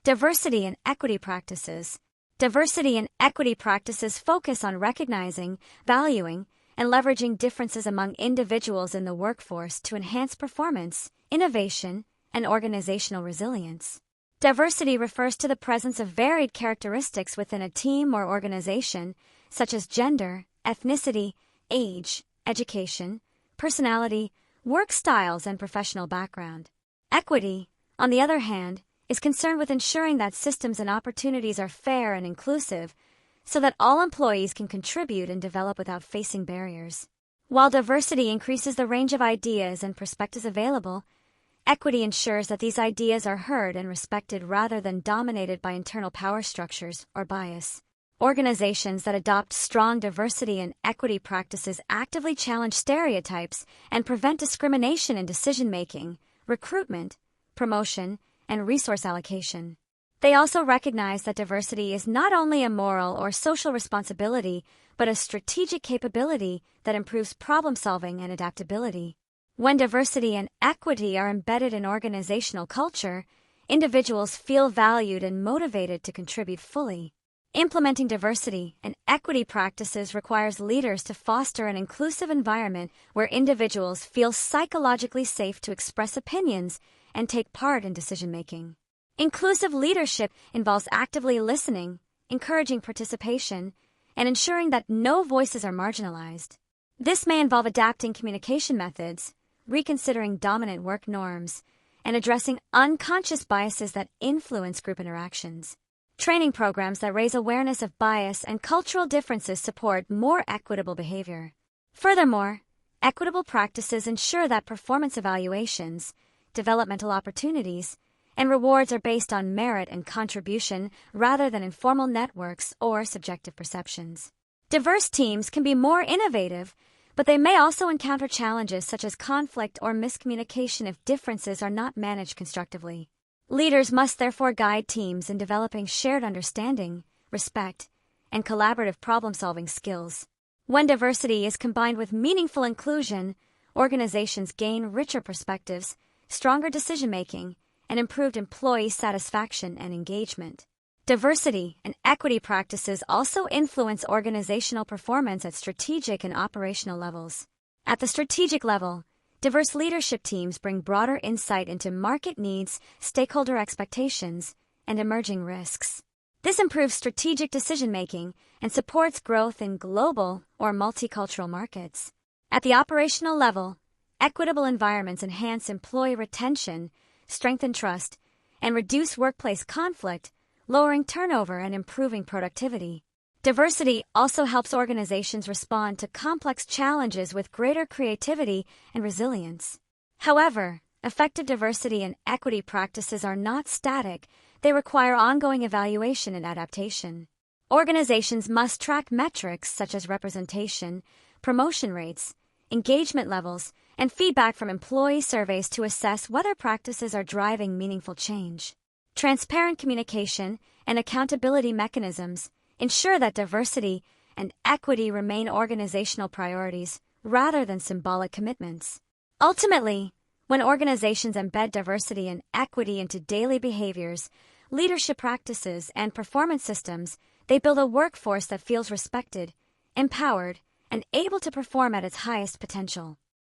Diversity and equity practices. Diversity and equity practices focus on recognizing, valuing, and leveraging differences among individuals in the workforce to enhance performance, innovation, and organizational resilience. Diversity refers to the presence of varied characteristics within a team or organization, such as gender, ethnicity, age, education, personality, work styles, and professional background. Equity, on the other hand, is concerned with ensuring that systems and opportunities are fair and inclusive so that all employees can contribute and develop without facing barriers. While diversity increases the range of ideas and perspectives available, equity ensures that these ideas are heard and respected rather than dominated by internal power structures or bias. Organizations that adopt strong diversity and equity practices actively challenge stereotypes and prevent discrimination in decision-making, recruitment, promotion, and resource allocation. They also recognize that diversity is not only a moral or social responsibility, but a strategic capability that improves problem-solving and adaptability. When diversity and equity are embedded in organizational culture, individuals feel valued and motivated to contribute fully. Implementing diversity and equity practices requires leaders to foster an inclusive environment where individuals feel psychologically safe to express opinions and take part in decision-making. Inclusive leadership involves actively listening, encouraging participation, and ensuring that no voices are marginalized. This may involve adapting communication methods, reconsidering dominant work norms, and addressing unconscious biases that influence group interactions. Training programs that raise awareness of bias and cultural differences support more equitable behavior. Furthermore, equitable practices ensure that performance evaluations, developmental opportunities, and rewards are based on merit and contribution rather than informal networks or subjective perceptions. Diverse teams can be more innovative, but they may also encounter challenges such as conflict or miscommunication if differences are not managed constructively. Leaders must therefore guide teams in developing shared understanding, respect, and collaborative problem-solving skills. When diversity is combined with meaningful inclusion, organizations gain richer perspectives, stronger decision-making, and improved employee satisfaction and engagement. Diversity and equity practices also influence organizational performance at strategic and operational levels. At the strategic level, diverse leadership teams bring broader insight into market needs, stakeholder expectations, and emerging risks. This improves strategic decision-making and supports growth in global or multicultural markets. At the operational level, equitable environments enhance employee retention, strengthen trust, and reduce workplace conflict, lowering turnover and improving productivity. Diversity also helps organizations respond to complex challenges with greater creativity and resilience. However, effective diversity and equity practices are not static. They require ongoing evaluation and adaptation. Organizations must track metrics such as representation, promotion rates, engagement levels, and feedback from employee surveys to assess whether practices are driving meaningful change. Transparent communication and accountability mechanisms ensure that diversity and equity remain organizational priorities rather than symbolic commitments. Ultimately, when organizations embed diversity and equity into daily behaviors, leadership practices, and performance systems, they build a workforce that feels respected, empowered, and able to perform at its highest potential.